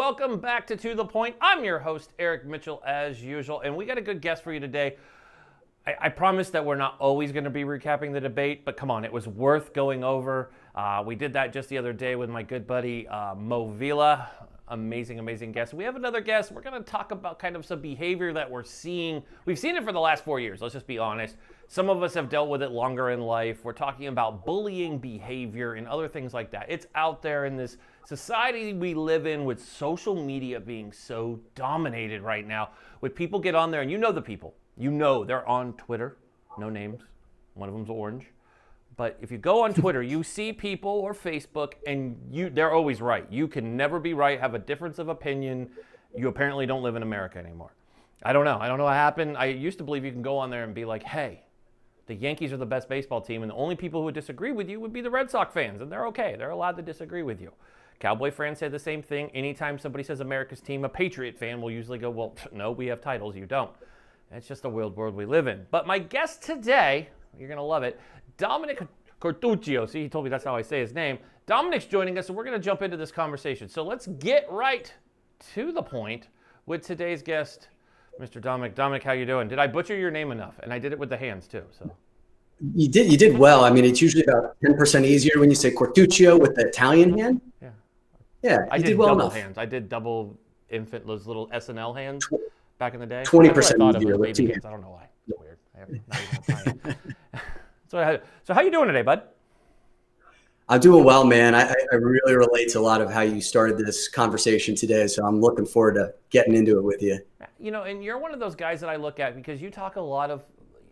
welcome back to The Point. I'm your host, Eric Mitchell, as usual, and we got a good guest for you today. I promise that we're not always going to be recapping the debate, but come on, it was worth going over. We did that just the other day with my good buddy, Mo Vila. Amazing guest. We have another guest. We're going to talk about kind of some behavior that we're seeing. We've seen it for the last 4 years, let's just be honest. Some of us have dealt with it longer in life. We're talking about bullying behavior and other things like that. It's out there in this society we live in with social media being so dominated right now. With people get on there, and you know the people. You know they're on Twitter. No names. One of them's orange. But if you go on Twitter, you see people or Facebook, and they're always right. You can never be right, have a difference of opinion. You apparently don't live in America anymore. I don't know what happened. I used to believe you can go on there and be like, hey, the Yankees are the best baseball team, and the only people who would disagree with you would be the Red Sox fans, and they're okay. They're allowed to disagree with you. Cowboy fans say the same thing. Anytime somebody says America's team, a Patriot fan will usually go, well, no, we have titles, you don't. It's just the weird world we live in. But my guest today, you're going to love it, Dominick Quartuccio. See, he told me that's how I say his name. Dominick's joining us, and we're going to jump into this conversation. So let's get right to the point with today's guest, Mr. Dominick. Dominick, how you doing? Did I butcher your name enough? And I did it with the hands, too. So You did well. I mean, it's usually about 10% easier when you say Quartuccio with the Italian hand. Yeah, I you did well double enough. hands. I did double infant, those little SNL hands back in the day. 20% easier with two hands. I don't know why. It's weird. I have not even time. So how you doing today, bud? I'm doing well, man. I really relate to a lot of how you started this conversation today, so I'm looking forward to getting into it with you. You know, and you're one of those guys that I look at because you talk a lot of,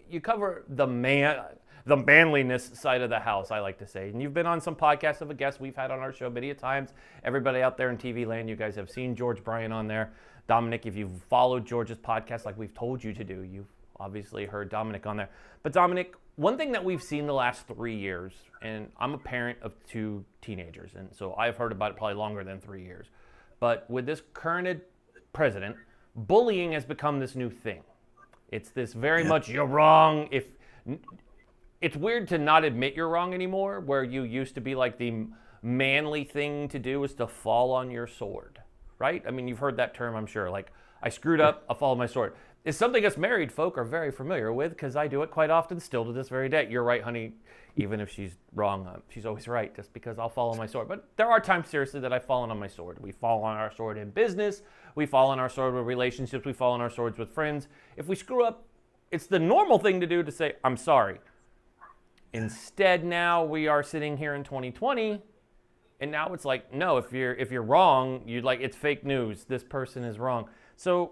you cover the manliness side of the house, I like to say. And you've been on some podcasts of a guest we've had on our show many a times. Everybody out there in TV land, you guys have seen George Bryan on there. Dominick, if you've followed George's podcast like we've told you to do, you've obviously heard Dominick on there. But Dominick, one thing that we've seen the last 3 years, and I'm a parent of 2 teenagers, and so I've heard about it probably longer than 3 years. But with this current president, bullying has become this new thing. It's this very much, you're wrong. It's weird to not admit you're wrong anymore, where you used to be like the manly thing to do is to fall on your sword, right? I mean, you've heard that term, I'm sure. Like, I screwed up, I'll fall on my sword. It's something us married folk are very familiar with because I do it quite often still to this very day. You're right, honey. Even if she's wrong, she's always right just because I'll fall on my sword. But there are times, seriously, that I've fallen on my sword. We fall on our sword in business. We fall on our sword with relationships. We fall on our swords with friends. If we screw up, it's the normal thing to do to say, I'm sorry. Instead, now we are sitting here in 2020, and now it's like, no, if you're wrong, you'd like, it's fake news. This person is wrong. So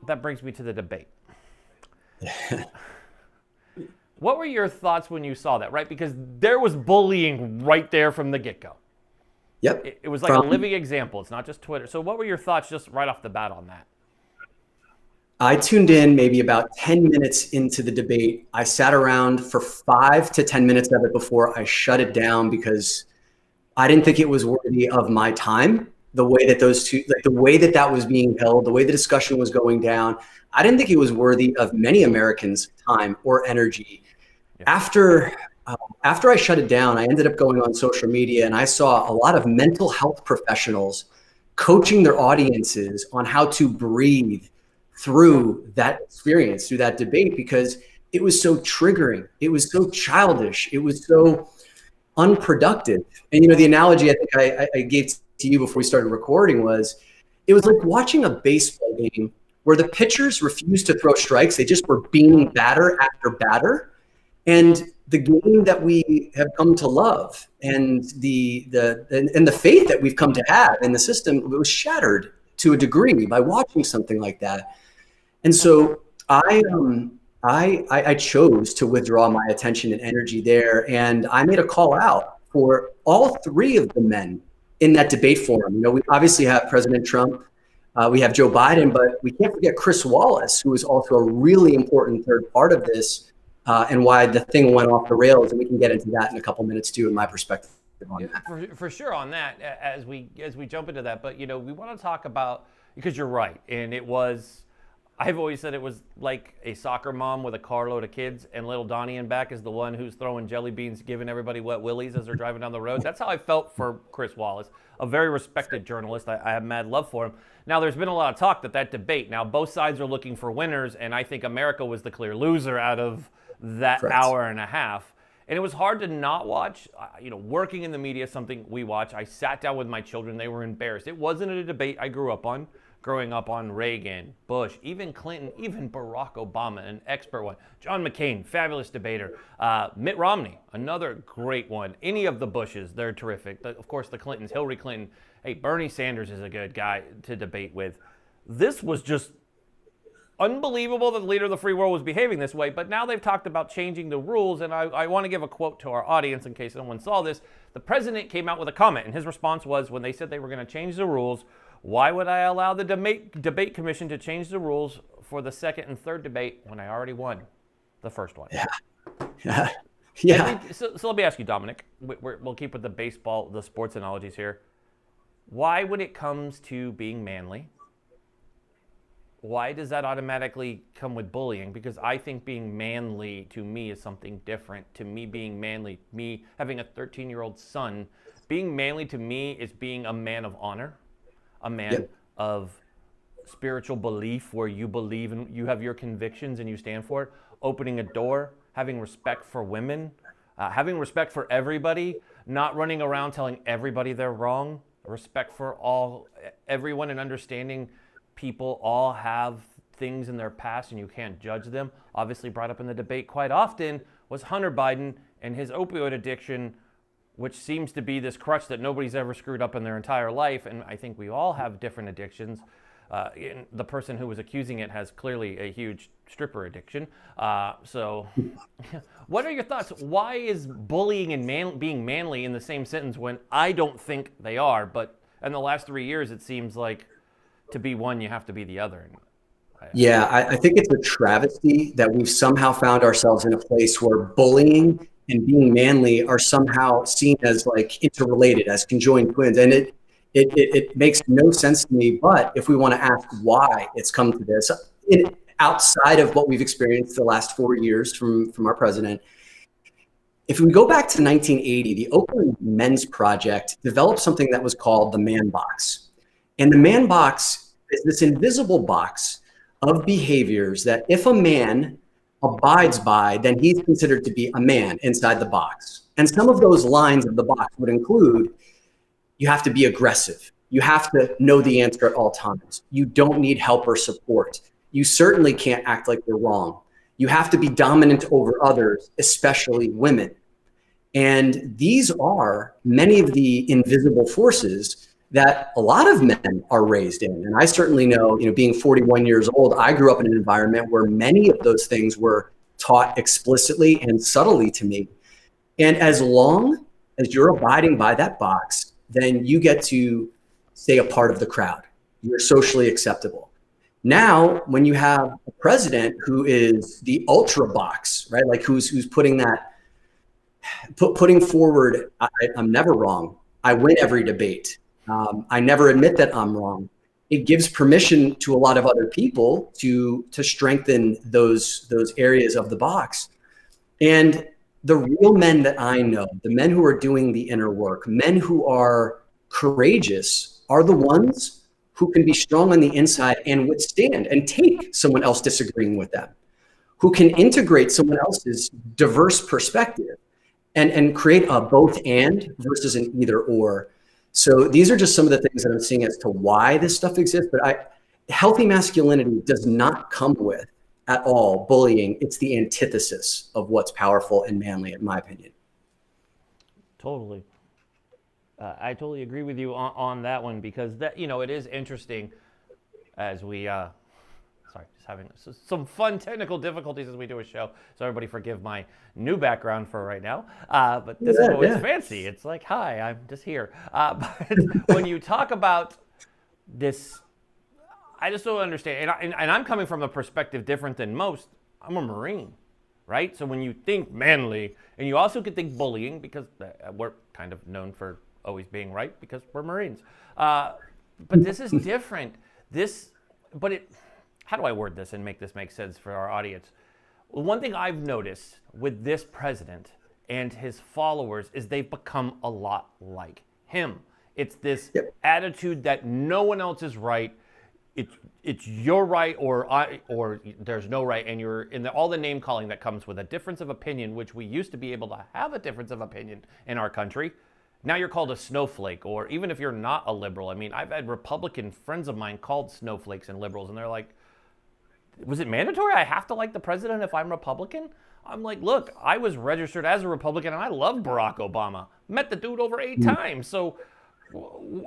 that brings me to the debate. What were your thoughts when you saw that, right? Because there was bullying right there from the get-go. Yep. It was like a living example. It's not just Twitter. So what were your thoughts just right off the bat on that? I tuned in maybe about 10 minutes into the debate. I sat around for 5 to 10 minutes of it before I shut it down because I didn't think it was worthy of my time. The way that the way that was being held, the way the discussion was going down, I didn't think it was worthy of many Americans' time or energy. Yeah. After I shut it down, I ended up going on social media and I saw a lot of mental health professionals coaching their audiences on how to breathe through that experience, through that debate, because it was so triggering. It was so childish. It was so unproductive. And, you know, the analogy I think I gave to you before we started recording was, it was like watching a baseball game where the pitchers refused to throw strikes. They just were beating batter after batter. And the game that we have come to love and the faith that we've come to have in the system, it was shattered to a degree by watching something like that. And so I chose to withdraw my attention and energy there. And I made a call out for all 3 of the men in that debate forum. You know, we obviously have President Trump, we have Joe Biden, but we can't forget Chris Wallace, who is also a really important third part of this, and why the thing went off the rails. And we can get into that in a couple minutes too, in my perspective on that. For sure on that, as we jump into that. But, you know, we want to talk about, because you're right, and it was I've always said it was like a soccer mom with a carload of kids, and little Donnie in back is the one who's throwing jelly beans, giving everybody wet willies as they're driving down the road. That's how I felt for Chris Wallace, a very respected journalist. I have mad love for him. Now, there's been a lot of talk that debate. Now, both sides are looking for winners, and I think America was the clear loser out of that Correct. hour and a half. And it was hard to not watch. Working in the media, something we watch. I sat down with my children. They were embarrassed. It wasn't a debate I grew up on. Growing up on Reagan, Bush, even Clinton, even Barack Obama, an expert one. John McCain, fabulous debater. Mitt Romney, another great one. Any of the Bushes, they're terrific. Of course, the Clintons, Hillary Clinton. Hey, Bernie Sanders is a good guy to debate with. This was just unbelievable that the leader of the free world was behaving this way, but now they've talked about changing the rules, and I want to give a quote to our audience in case anyone saw this. The president came out with a comment, and his response was, when they said they were going to change the rules, why would I allow the debate commission to change the rules for the second and third debate when I already won the first one? Yeah. So let me ask you, Dominic. We'll keep with the baseball, the sports analogies here. Why, when it comes to being manly, why does that automatically come with bullying? Because I think being manly to me is something different. To me, being manly, me having a 13-year-old son, being manly to me is being a man of honor. A man of spiritual belief where you believe and you have your convictions and you stand for it, opening a door, having respect for women, having respect for everybody, not running around telling everybody they're wrong, respect for everyone, and understanding people all have things in their past and you can't judge them. Obviously brought up in the debate quite often was Hunter Biden and his opioid addiction, which seems to be this crutch that nobody's ever screwed up in their entire life. And I think we all have different addictions. The person who was accusing it has clearly a huge stripper addiction. So what are your thoughts? Why is bullying and being manly in the same sentence when I don't think they are? But in the last 3 years, it seems like to be one, you have to be the other. Yeah, I think it's a travesty that we've somehow found ourselves in a place where bullying and being manly are somehow seen as like interrelated, as conjoined twins. And it makes no sense to me. But if we want to ask why it's come to this, outside of what we've experienced the last 4 years from our president, if we go back to 1980, the Oakland Men's Project developed something that was called the Man Box. And the Man Box is this invisible box of behaviors that if a man abides by, then he's considered to be a man inside the box. And some of those lines of the box would include, you have to be aggressive. You have to know the answer at all times. You don't need help or support. You certainly can't act like you're wrong. You have to be dominant over others, especially women. And these are many of the invisible forces that a lot of men are raised in. And I certainly know, being 41 years old, I grew up in an environment where many of those things were taught explicitly and subtly to me. And as long as you're abiding by that box, then you get to stay a part of the crowd. You're socially acceptable. Now, when you have a president who is the ultra box, right? Like who's putting forward, I'm never wrong. I win every debate. I never admit that I'm wrong. It gives permission to a lot of other people to strengthen those areas of the box. And the real men that I know, the men who are doing the inner work, men who are courageous, are the ones who can be strong on the inside and withstand and take someone else disagreeing with them, who can integrate someone else's diverse perspective and create a both and versus an either or. So these are just some of the things that I'm seeing as to why this stuff exists. But healthy masculinity does not come with at all bullying. It's the antithesis of what's powerful and manly, in my opinion. Totally. I totally agree with you on that one, because that, it is interesting as we, just having some fun technical difficulties as we do a show. So everybody forgive my new background for right now. But this is always fancy. It's like, hi, I'm just here. But when you talk about this, I just don't understand. And I'm coming from a perspective different than most. I'm a Marine, right? So when you think manly, and you also could think bullying, because we're kind of known for always being right because we're Marines. But this is different. how do I word this and make this make sense for our audience? Well, one thing I've noticed with this president and his followers is they've become a lot like him. It's this attitude that no one else is right. It's your right or there's no right, and you're in all the name calling that comes with a difference of opinion, which we used to be able to have a difference of opinion in our country. Now you're called a snowflake, or even if you're not a liberal. I mean, I've had Republican friends of mine called snowflakes and liberals, and they're like, was it mandatory I have to like the president if I'm Republican? I'm like, look, I was registered as a Republican, and I love Barack Obama. Met the dude over 8 times, so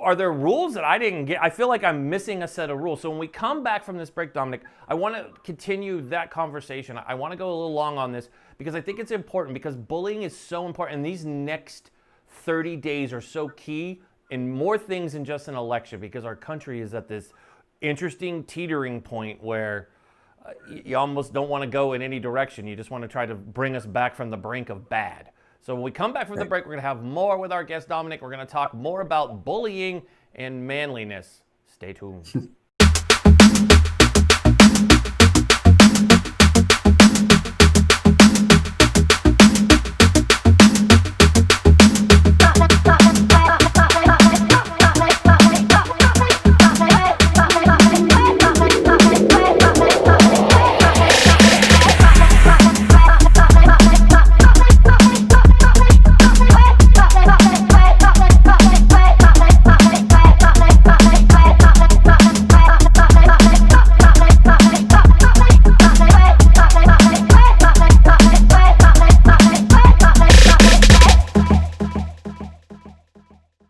are there rules that I didn't get? I feel like I'm missing a set of rules. So when we come back from this break, Dominick, I want to continue that conversation. I want to go a little long on this because I think it's important, because bullying is so important. And these next 30 days are so key in more things than just an election, because our country is at this interesting teetering point where you almost don't want to go in any direction. You just want to try to bring us back from the brink of bad. So when we come back from the break, we're going to have more with our guest, Dominick. We're going to talk more about bullying and manliness. Stay tuned.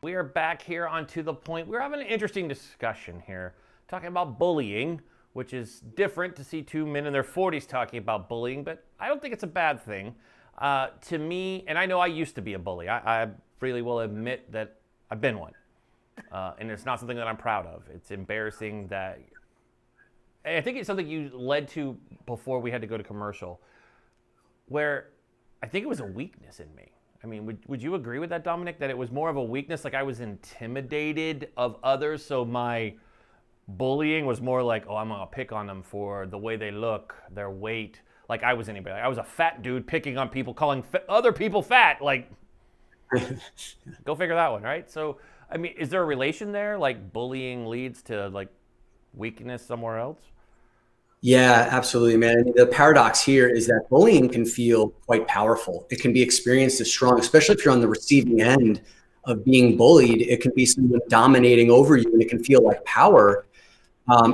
We are back here on To The Point. We're having an interesting discussion here, talking about bullying, which is different to see 2 men in their 40s talking about bullying, but I don't think it's a bad thing. To me, and I know I used to be a bully. I freely will admit that I've been one. And it's not something that I'm proud of. It's embarrassing that, I think it's something you led to before we had to go to commercial, where I think it was a weakness in me. I mean, would you agree with that, Dominick, that it was more of a weakness, like I was intimidated of others, so my bullying was more like, oh, I'm going to pick on them for the way they look, their weight, like I was anybody. Like I was a fat dude picking on people, calling other people fat, like, go figure that one, right? So, I mean, is there a relation there, like bullying leads to like weakness somewhere else? Yeah, absolutely, man. I mean, the paradox here is that bullying can feel quite powerful. It can be experienced as strong, especially if you're on the receiving end of being bullied. It can be someone dominating over you, and it can feel like power,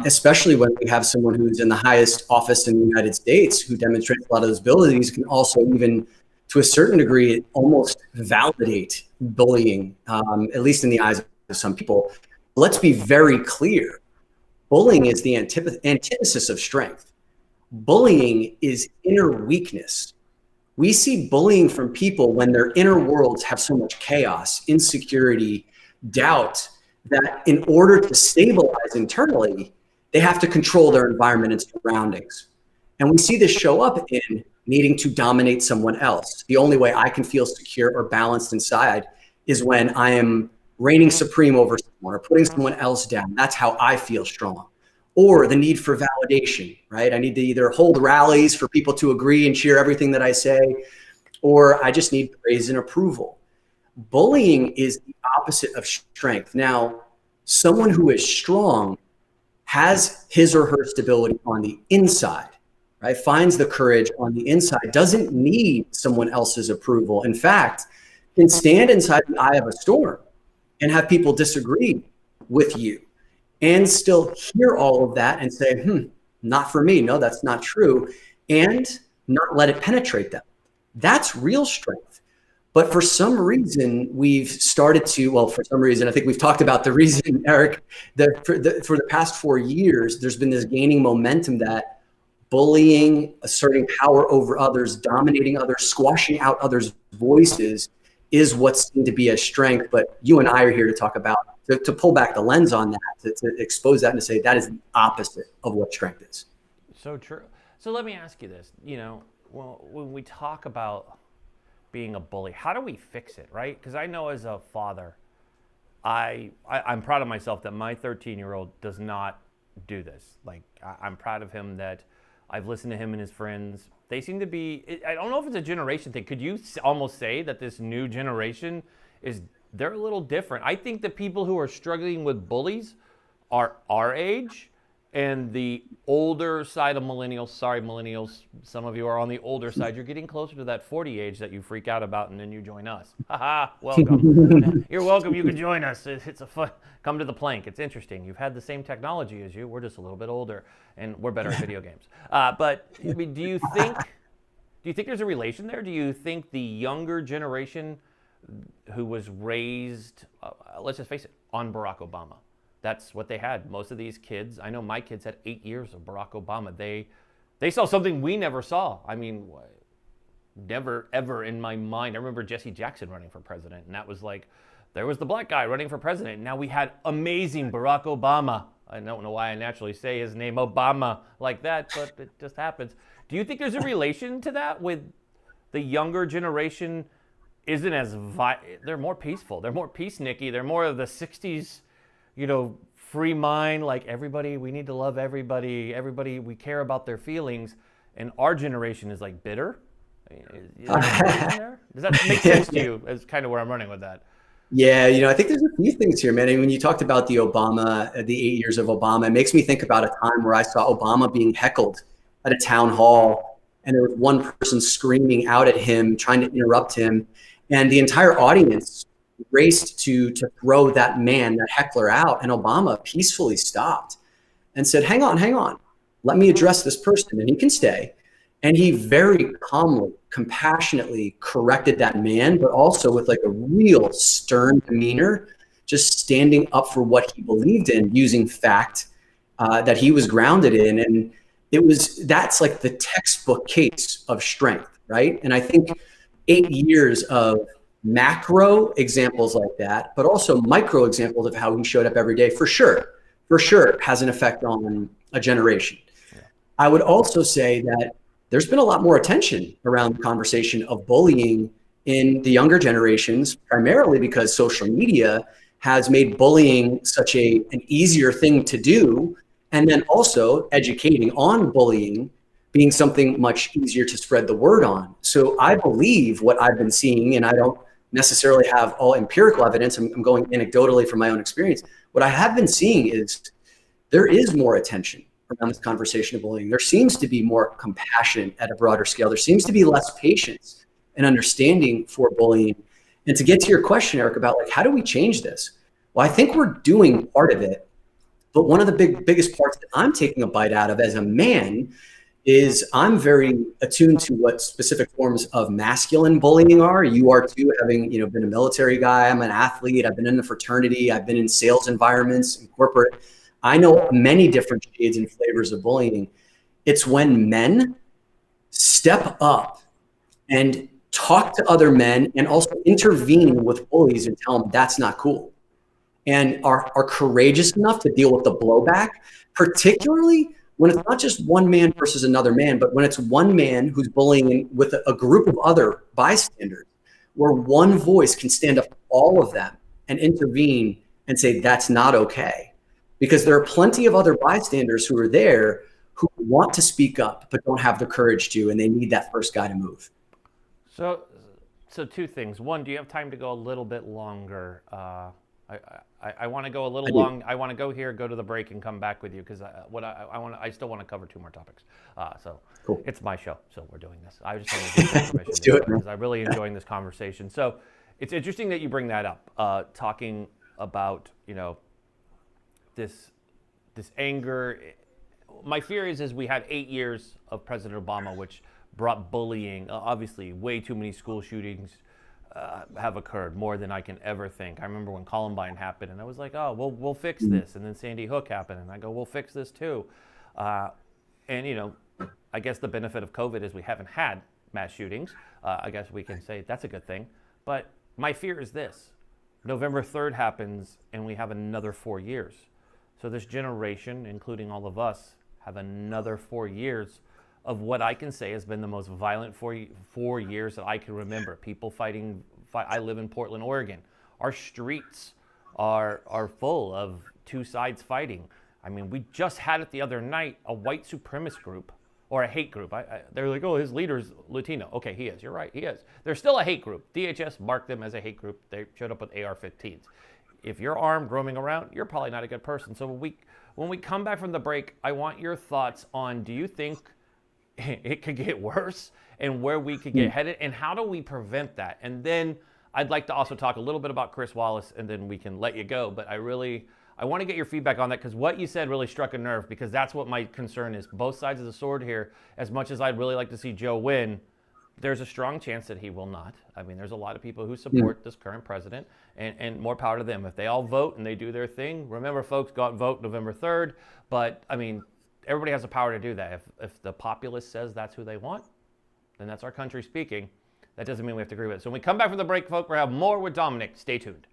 especially when we have someone who's in the highest office in the United States who demonstrates a lot of those abilities, can also even, to a certain degree, almost validate bullying, at least in the eyes of some people. Let's be very clear. Bullying is the antithesis of strength. Bullying is inner weakness. We see bullying from people when their inner worlds have so much chaos, insecurity, doubt, that in order to stabilize internally, they have to control their environment and surroundings. And we see this show up in needing to dominate someone else. The only way I can feel secure or balanced inside is when I am reigning supreme over someone or putting someone else down. That's how I feel strong. Or the need for validation, right? I need to either hold rallies for people to agree and cheer everything that I say, or I just need praise and approval. Bullying is the opposite of strength. Now, someone who is strong has his or her stability on the inside, right? Finds the courage on the inside, doesn't need someone else's approval. In fact, can stand inside the eye of a storm and have people disagree with you and still hear all of that and say, not for me. No, that's not true. And not let it penetrate them. That's real strength. But for some reason, we've started to, well, for some reason, I think we've talked about the reason, Eric, that for the past 4 years, there's been this gaining momentum that bullying, asserting power over others, dominating others, squashing out others' voices is what's seen to be a strength. But you and I are here to talk about, to pull back the lens on that, to expose that and to say that is the opposite of what strength is. So true. So let me ask you this, well, when we talk about being a bully, how do we fix it, right? Because I know as a father, I'm proud of myself that my 13-year-old does not do this. Like, I'm proud of him that I've listened to him and his friends. They seem to be, I don't know if it's a generation thing. Could you almost say that this new generation they're a little different? I think the people who are struggling with bullies are our age, and the older side of millennials. Sorry, millennials, some of you are on the older side. You're getting closer to that 40 age that you freak out about, and then you join us. Haha, welcome. You're welcome. You can join us. It's a fun. Come to the plank. It's interesting. You've had the same technology as you. We're just a little bit older, and we're better at video games. But I mean, do you think there's a relation there? Do you think the younger generation who was raised, let's just face it, on Barack Obama? That's what they had. Most of these kids, I know my kids had 8 years of Barack Obama. They saw something we never saw. I mean, never ever in my mind. I remember Jesse Jackson running for president, and that was like, there was the black guy running for president. Now we had amazing Barack Obama. I don't know why I naturally say his name Obama like that, but it just happens. Do you think there's a relation to that with the younger generation isn't as, they're more peaceful. They're more peacenicky. They're more of the 60s, free mind, like everybody, we need to love everybody. Everybody, we care about their feelings. And our generation is like bitter. Is there? Does that make sense to you? Is kind of where I'm running with that. Yeah, I think there's a few things here, man. I mean, when you talked about the 8 years of Obama, it makes me think about a time where I saw Obama being heckled at a town hall, and there was one person screaming out at him, trying to interrupt him, and the entire audience raced to throw that heckler out, and Obama peacefully stopped and said, hang on, let me address this person, and he can stay. And he very calmly, compassionately corrected that man, but also with like a real stern demeanor, just standing up for what he believed in, using fact that he was grounded in. And that's like the textbook case of strength, right? And I think 8 years of macro examples like that, but also micro examples of how he showed up every day, for sure has an effect on a generation. Yeah. I would also say that there's been a lot more attention around the conversation of bullying in the younger generations, primarily because social media has made bullying such an easier thing to do, and then also educating on bullying being something much easier to spread the word on. So I believe what I've been seeing, and I don't necessarily have all empirical evidence, I'm going anecdotally from my own experience. What I have been seeing is there is more attention around this conversation of bullying. There seems to be more compassion at a broader scale. There seems to be less patience and understanding for bullying. And to get to your question, Eric, about like, how do we change this? Well, I think we're doing part of it, but one of the biggest parts that I'm taking a bite out of as a man is I'm very attuned to what specific forms of masculine bullying are. You are too, having been a military guy. I'm an athlete. I've been in the fraternity. I've been in sales environments and corporate. I know many different shades and flavors of bullying. It's when men step up and talk to other men and also intervene with bullies and tell them that's not cool, and are courageous enough to deal with the blowback, particularly when it's not just one man versus another man, but when it's one man who's bullying with a group of other bystanders, where one voice can stand up to all of them and intervene and say, that's not okay. Because there are plenty of other bystanders who are there who want to speak up, but don't have the courage to, and they need that first guy to move. So two things. One, do you have time to go a little bit longer? I want to go a little long. I want to go here, go to the break, and come back with you because I still want to cover two more topics. So cool. It's my show, so we're doing this. I just want to give permission Let's do it, because I'm really enjoying this conversation. So it's interesting that you bring that up, talking about this anger. My fear is we had 8 years of President Obama, which brought bullying. Obviously, way too many school shootings have occurred, more than I can ever think. I remember when Columbine happened, and I was like, oh, we'll fix this. And then Sandy Hook happened, and I go, we'll fix this too. And I guess the benefit of COVID is we haven't had mass shootings. I guess we can say that's a good thing. But my fear is this. November 3rd happens, and we have another 4 years. So this generation, including all of us, have another 4 years of what I can say has been the most violent 4 years that I can remember. People fighting. I live in Portland, Oregon. Our streets are full of two sides fighting. I mean, we just had it the other night, a white supremacist group or a hate group. They're like, oh, his leader's Latino. Okay, he is. You're right, he is. They're still a hate group. DHS marked them as a hate group. They showed up with AR-15s. If you're armed, roaming around, you're probably not a good person. So when we come back from the break, I want your thoughts on, do you think it could get worse and where we could get headed, and how do we prevent that? And then I'd like to also talk a little bit about Chris Wallace, and then we can let you go. But I want to get your feedback on that, because what you said really struck a nerve, because that's what my concern is. Both sides of the sword here. As much as I'd really like to see Joe win, there's a strong chance that he will not. I mean, there's a lot of people who support this current president, and more power to them. If they all vote and they do their thing, remember, folks, go out and vote November 3rd. But, I mean, everybody has the power to do that. If the populace says that's who they want, then that's our country speaking. That doesn't mean we have to agree with it. So when we come back from the break, folks, we'll have more with Dominick. Stay tuned.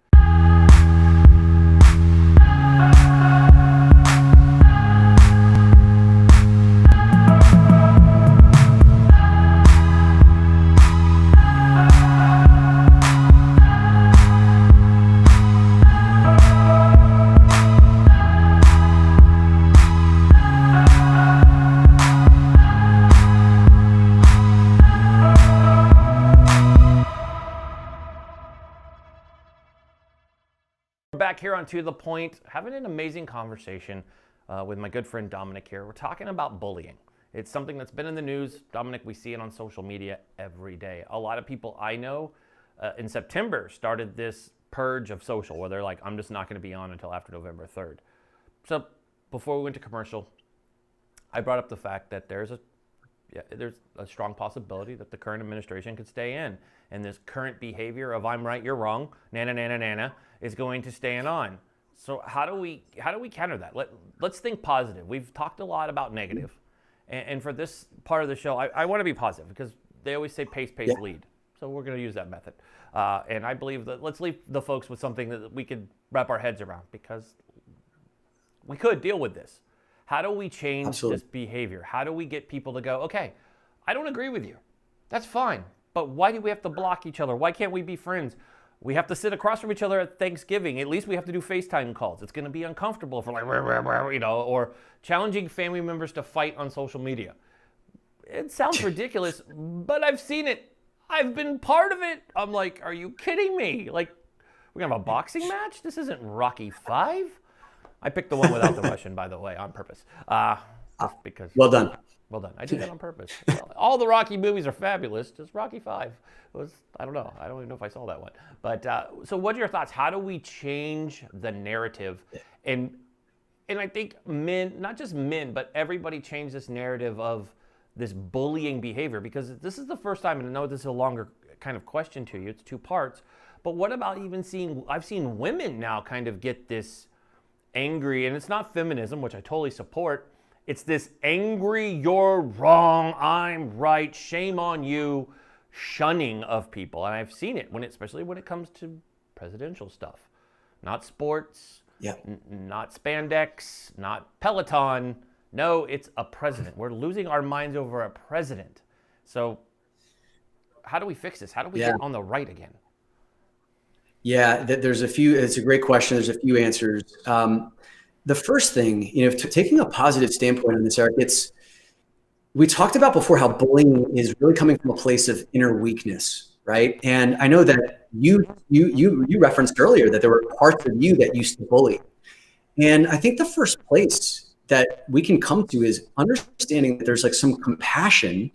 Back here on To The Point, having an amazing conversation with my good friend Dominick here. We're talking about bullying. It's something that's been in the news. Dominick, we see it on social media every day. A lot of people I know in September started this purge of social, where they're like, I'm just not going to be on until after November 3rd. So before we went to commercial, I brought up the fact that there's a strong possibility that the current administration could stay in. And this current behavior of I'm right, you're wrong, nana, nana, nana, is going to stay on. So how do we counter that? Let's think positive. We've talked a lot about negative. And for this part of the show, I want to be positive, because they always say pace, lead. So we're going to use that method. And I believe that let's leave the folks with something that we could wrap our heads around, because we could deal with this. How do we change this behavior? How do we get people to go, okay, I don't agree with you. That's fine. But why do we have to block each other? Why can't we be friends? We have to sit across from each other at Thanksgiving. At least we have to do FaceTime calls. It's going to be uncomfortable if we're like, or challenging family members to fight on social media. It sounds ridiculous, but I've seen it. I've been part of it. I'm like, are you kidding me? Like, we're going to have a boxing match? This isn't Rocky 5. I picked the one without the Russian, by the way, on purpose. Because well done. Well done. I did that on purpose. All the Rocky movies are fabulous. Just Rocky 5 was, I don't know. I don't even know if I saw that one. But so what are your thoughts? How do we change the narrative? And I think men, not just men, but everybody change this narrative of this bullying behavior, because this is the first time, and I know this is a longer kind of question to you. It's two parts. But what about even I've seen women now kind of get this angry, and it's not feminism, which I totally support. It's this angry, you're wrong, I'm right, shame on you, shunning of people. And I've seen it, especially when it comes to presidential stuff. Not sports, not spandex, not Peloton. No, it's a president. We're losing our minds over a president. So how do we fix this? How do we get on the right again? Yeah, it's a great question. There's a few answers. The first thing, taking a positive standpoint on this, Eric, we talked about before how bullying is really coming from a place of inner weakness, right? And I know that you referenced earlier that there were parts of you that used to bully. And I think the first place that we can come to is understanding that there's like some compassion.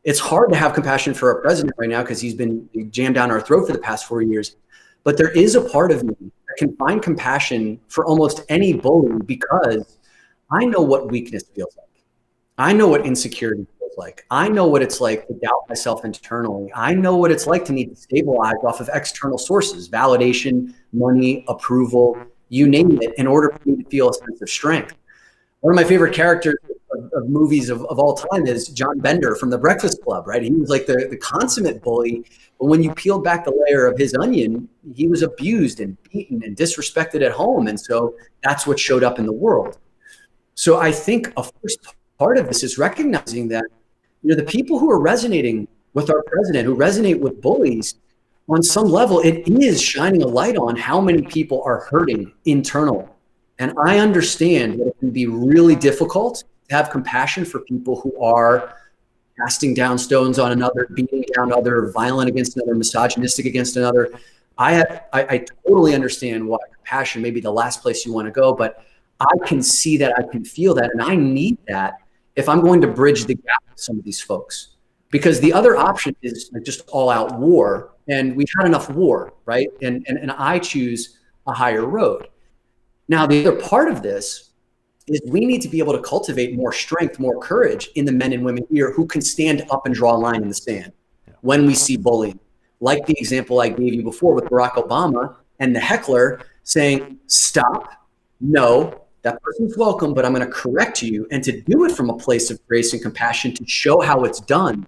It's hard to have compassion for our president right now because he's been jammed down our throat for the past 4 years. But there is a part of me that can find compassion for almost any bully, because I know what weakness feels like. I know what insecurity feels like. I know what it's like to doubt myself internally. I know what it's like to need to stabilize off of external sources, validation, money, approval, you name it, in order for me to feel a sense of strength. One of my favorite characters of movies of all time is John Bender from The Breakfast Club, right? He was like the consummate bully, but when you peeled back the layer of his onion, he was abused and beaten and disrespected at home. And so that's what showed up in the world. So I think a first part of this is recognizing that, the people who are resonating with our president, who resonate with bullies, on some level, it is shining a light on how many people are hurting internally. And I understand that it can be really difficult to have compassion for people who are casting down stones on another, beating down other, violent against another, misogynistic against another. I totally understand why compassion may be the last place you want to go, but I can see that, I can feel that, and I need that if I'm going to bridge the gap with some of these folks. Because the other option is like just all out war, and we've had enough war, right? And I choose a higher road. Now, the other part of this is we need to be able to cultivate more strength, more courage in the men and women here who can stand up and draw a line in the sand when we see bullying. Like the example I gave you before with Barack Obama and the heckler saying, stop, no, that person's welcome, but I'm going to correct you. And to do it from a place of grace and compassion to show how it's done,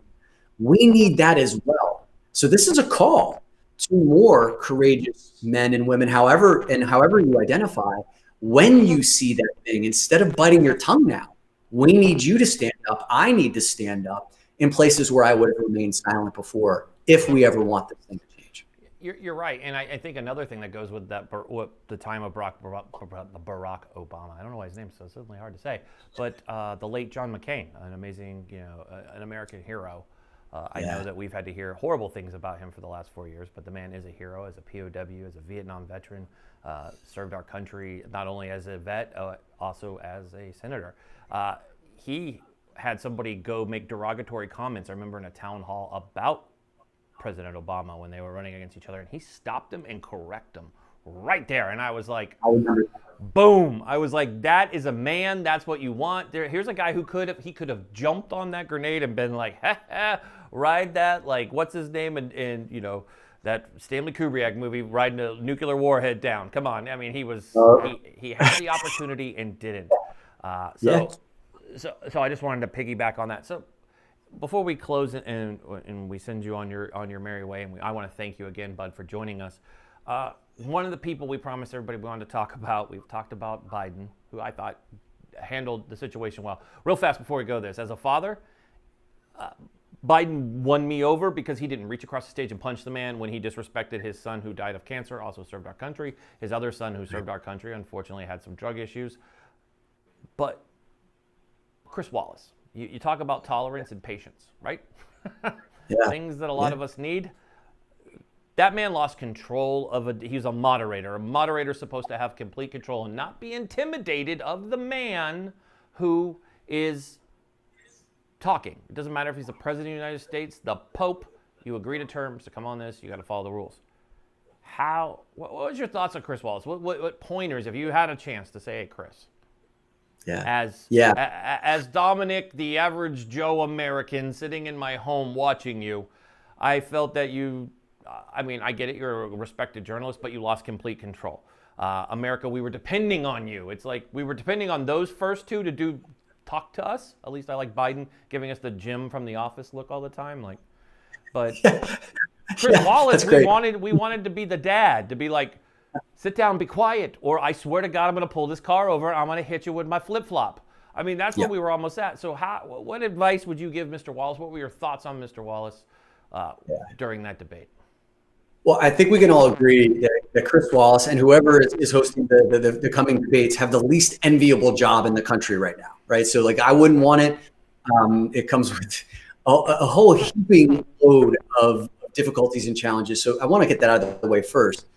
we need that as well. So this is a call to more courageous men and women, however you identify. When you see that thing, instead of biting your tongue now, we need you to stand up. I need to stand up in places where I would have remained silent before, if we ever want this thing to change. You're right. And I think another thing that goes with that, what the time of Barack Obama, I don't know why his name's so suddenly hard to say, but the late John McCain, an amazing, an American hero. I know that we've had to hear horrible things about him for the last 4 years, but the man is a hero, as a POW, as a Vietnam veteran, served our country not only as a vet, also as a senator. He had somebody go make derogatory comments, I remember, in a town hall about President Obama when they were running against each other, and he stopped him and corrected him right there. And I was like, boom. I was like, that is a man. That's what you want. Here's a guy who could have jumped on that grenade and been like, ha, ha, ride that, like, what's his name? And that Stanley Kubrick movie, riding a nuclear warhead down. Come on. I mean, he had the opportunity and didn't. So I just wanted to piggyback on that. So before we close and we send you on your merry way, and I want to thank you again, Bud, for joining us. One of the people we promised everybody we wanted to talk about, we've talked about Biden, who I thought handled the situation well. Real fast before we go this, as a father, Biden won me over because he didn't reach across the stage and punch the man when he disrespected his son who died of cancer, also served our country. His other son who served our country, unfortunately, had some drug issues. But Chris Wallace, you talk about tolerance and patience, right? Things that a lot of us need. That man lost control of he was a moderator. A moderator is supposed to have complete control and not be intimidated of the man who is talking. It doesn't matter if he's the president of the United States, the Pope. You agree to terms to come on this, you got to follow the rules. What was your thoughts on Chris Wallace? What pointers, if you had a chance to say, hey, Chris? As Dominick, the average Joe American, sitting in my home watching you, I felt that I get it, you're a respected journalist, but you lost complete control. America, we were depending on you. It's like we were depending on those first two to talk to us. At least I like Biden giving us the Jim from The Office look all the time. But Chris Wallace, we wanted to be the dad, to be like, sit down, be quiet, or I swear to God, I'm going to pull this car over. I'm going to hit you with my flip-flop. I mean, that's what we were almost at. So what advice would you give Mr. Wallace? What were your thoughts on Mr. Wallace during that debate? Well, I think we can all agree that Chris Wallace and whoever is hosting the coming debates have the least enviable job in the country right now, right? So, I wouldn't want it. It comes with a whole heaping load of difficulties and challenges. So I want to get that out of the way first.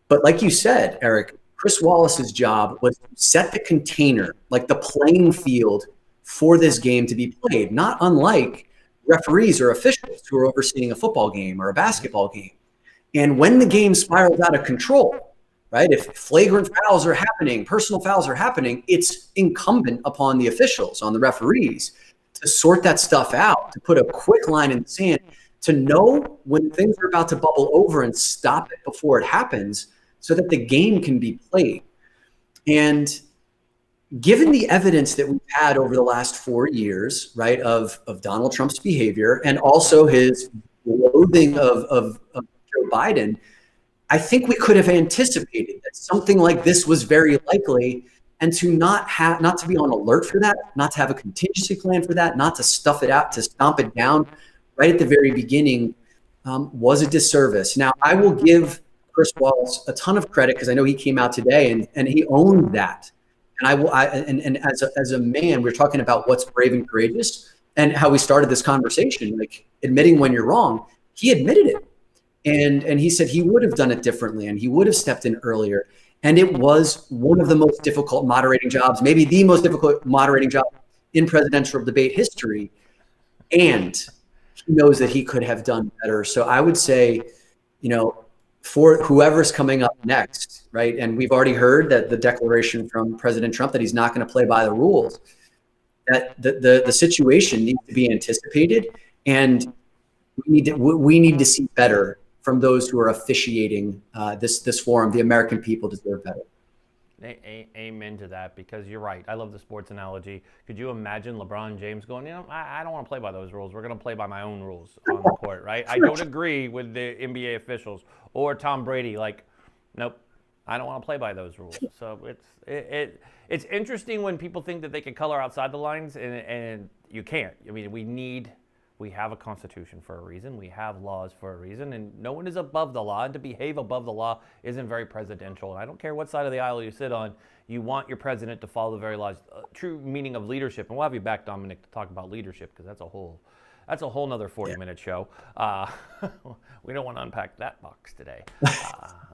But like you said, Eric, Chris Wallace's job was to set the container, like the playing field for this game to be played, not unlike referees or officials who are overseeing a football game or a basketball game. And when the game spirals out of control, right, if flagrant fouls are happening, personal fouls are happening, it's incumbent upon the officials, on the referees, to sort that stuff out, to put a quick line in the sand, to know when things are about to bubble over and stop it before it happens so that the game can be played. And given the evidence that we've had over the last 4 years, right, of Donald Trump's behavior and also his loathing of Joe Biden, I think we could have anticipated that something like this was very likely, and to not to be on alert for that, not to have a contingency plan for that, not to stuff it out, to stomp it down right at the very beginning, was a disservice. Now, I will give Chris Wallace a ton of credit because I know he came out today and he owned that. And as a man, we're talking about what's brave and courageous and how we started this conversation, like admitting when you're wrong. He admitted it. And he said he would have done it differently and he would have stepped in earlier. And it was one of the most difficult moderating jobs, maybe the most difficult moderating job in presidential debate history. And he knows that he could have done better. So I would say, for whoever's coming up next, right? And we've already heard that the declaration from President Trump that he's not going to play by the rules, that the situation needs to be anticipated. And we need to see better from those who are officiating this forum. The American people deserve better. Amen to that, because you're right. I love the sports analogy. Could you imagine LeBron James going, I don't want to play by those rules. We're going to play by my own rules on the court, right? I don't agree with the NBA officials. Or Tom Brady, like, nope, I don't want to play by those rules. So it's interesting when people think that they can color outside the lines, and you can't. I mean, we have a constitution for a reason. We have laws for a reason, and no one is above the law. And to behave above the law isn't very presidential. And I don't care what side of the aisle you sit on, you want your president to follow the very laws. True meaning of leadership. And we'll have you back, Dominick, to talk about leadership, because that's a whole nother 40-minute show. We don't want to unpack that box today.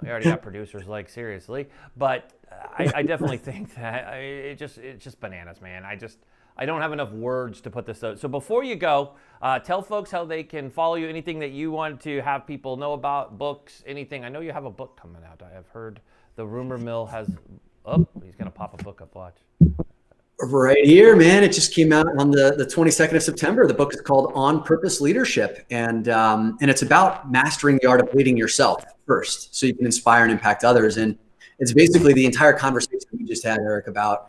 We already got producers like, seriously. But I definitely think that it's just bananas, man. I don't have enough words to put this out. So before you go, tell folks how they can follow you, anything that you want to have people know about, books, anything. I know you have a book coming out. I have heard the rumor mill has, he's going to pop a book up, watch. Right here, man. It just came out on the 22nd of September. The book is called On Purpose Leadership. And it's about mastering the art of leading yourself first so you can inspire and impact others. And it's basically the entire conversation we just had, Eric, about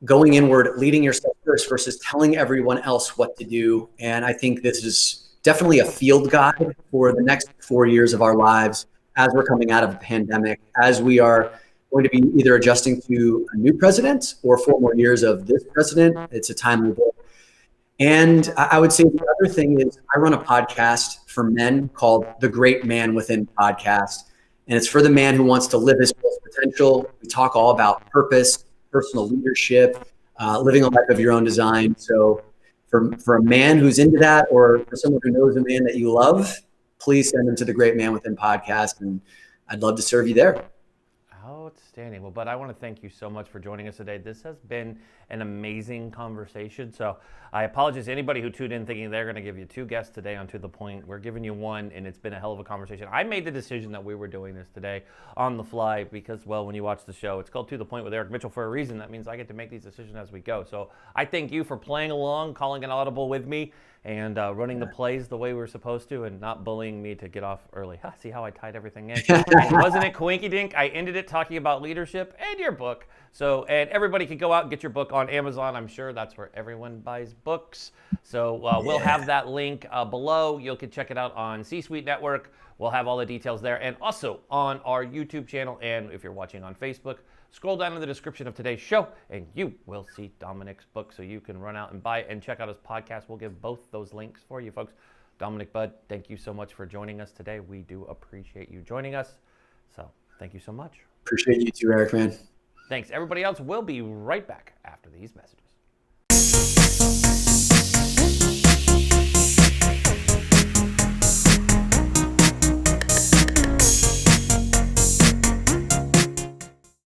going inward, leading yourself first versus telling everyone else what to do. And I think this is definitely a field guide for the next 4 years of our lives as we're coming out of the pandemic, as we are going to be either adjusting to a new president or 4 more years of this president. It's a timely book. And I would say the other thing is I run a podcast for men called The Great Man Within Podcast. And it's for the man who wants to live his full potential. We talk all about purpose, personal leadership, living a life of your own design. So for a man who's into that, or for someone who knows a man that you love, please send them to the Great Man Within Podcast, and I'd love to serve you there. Outstanding. Well, Bud, I want to thank you so much for joining us today. This has been an amazing conversation. So I apologize to anybody who tuned in thinking they're going to give you 2 guests today on To The Point. We're giving you 1, and it's been a hell of a conversation. I made the decision that we were doing this today on the fly because, well, when you watch the show, it's called To The Point with Eric Mitchell for a reason. That means I get to make these decisions as we go. So I thank you for playing along, calling an audible with me, and running the plays the way we were supposed to, and not bullying me to get off early. See how I tied everything in? Wasn't it coinky dink? I ended it talking about leadership and your book. So, and everybody can go out and get your book on Amazon. I'm sure that's where everyone buys books. So we'll have that link below. You can check it out on C-Suite Network. We'll have all the details there, and also on our YouTube channel. And if you're watching on Facebook, scroll down in the description of today's show, and you will see Dominick's book, so you can run out and buy it and check out his podcast. We'll give both those links for you, folks. Dominick, Bud, thank you so much for joining us today. We do appreciate you joining us. So thank you so much. Appreciate you too, Eric, man. Thanks. Everybody else, we'll be right back after these messages.